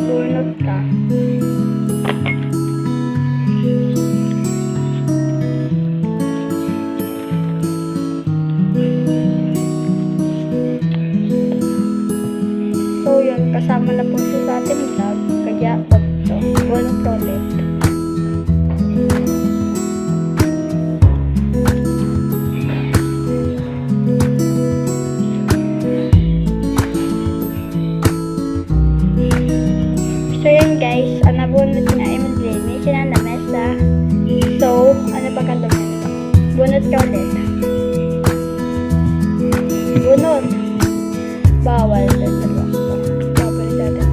Bunot ka. So yun, kasama na po siya sa ating vlog. Kaya ito, bunot ka ulit. So yun guys, ang nabunot na ay maglinis siya na mesa. So, ano ba ka naman? Bunot ka ulit. Bunot. Bawal. Bawal natin.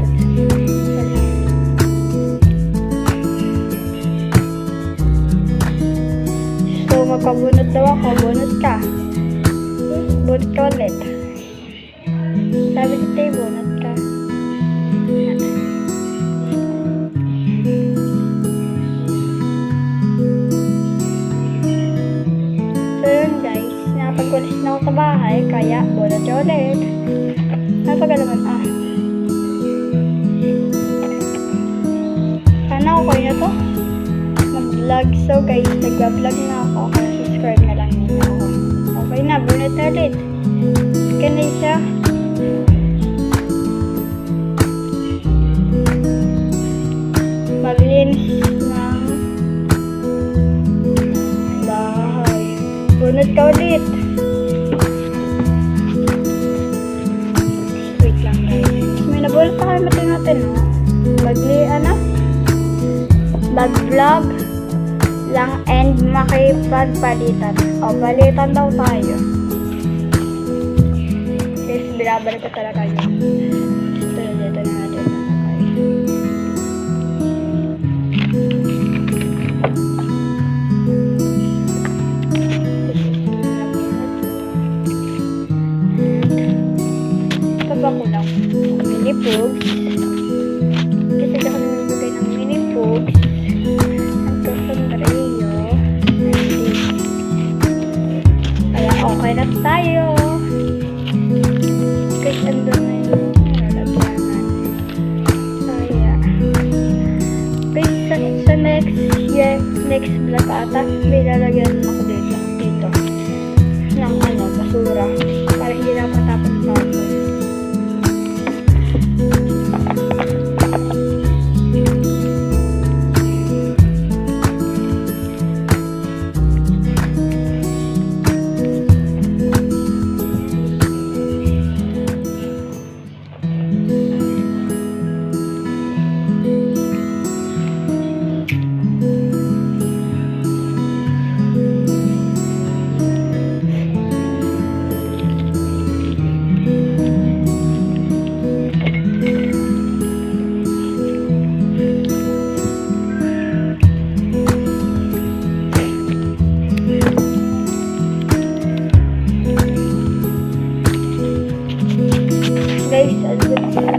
So, magpabunot daw ako. Bunot ka. Bunot ka ulit. Sabi ko tayo, bunot ka. So yun guys, napagwalis na ako sa bahay, kaya bunot siya ulit. Napagalaman sana okay na to mag-vlog. So guys, nag-vlog na ako, kaya subscribe na lang niyo ako. Okay na, bunot na ulit. Okay na siya. Maglinis ng bahay. Bunot ka ulit. Wait lang guys. May nabunot na kayo mati natin. Mag-vlog lang and makipagpalitan. O, palitan daw tayo. Guys, binabalik ko talaga yun. Dito na natin. Ko lang mini pugs kasi ako nagbigay ng mini pugs ito sombrero kaya okay na tayo kasi andun na yung lalagyanan kaya guys sa next vlog ata may lalagyan ako dito ng basura para hindi na matapos guys, andun sila.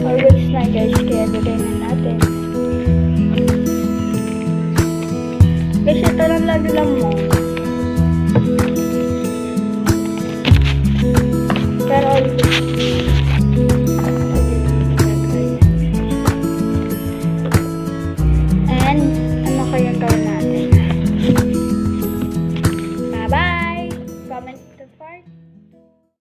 Always na guys, kaya lagay na natin. Guys, ito lang lagi lang mo. Pero always. And, ano kaya gawin natin? Comment the part.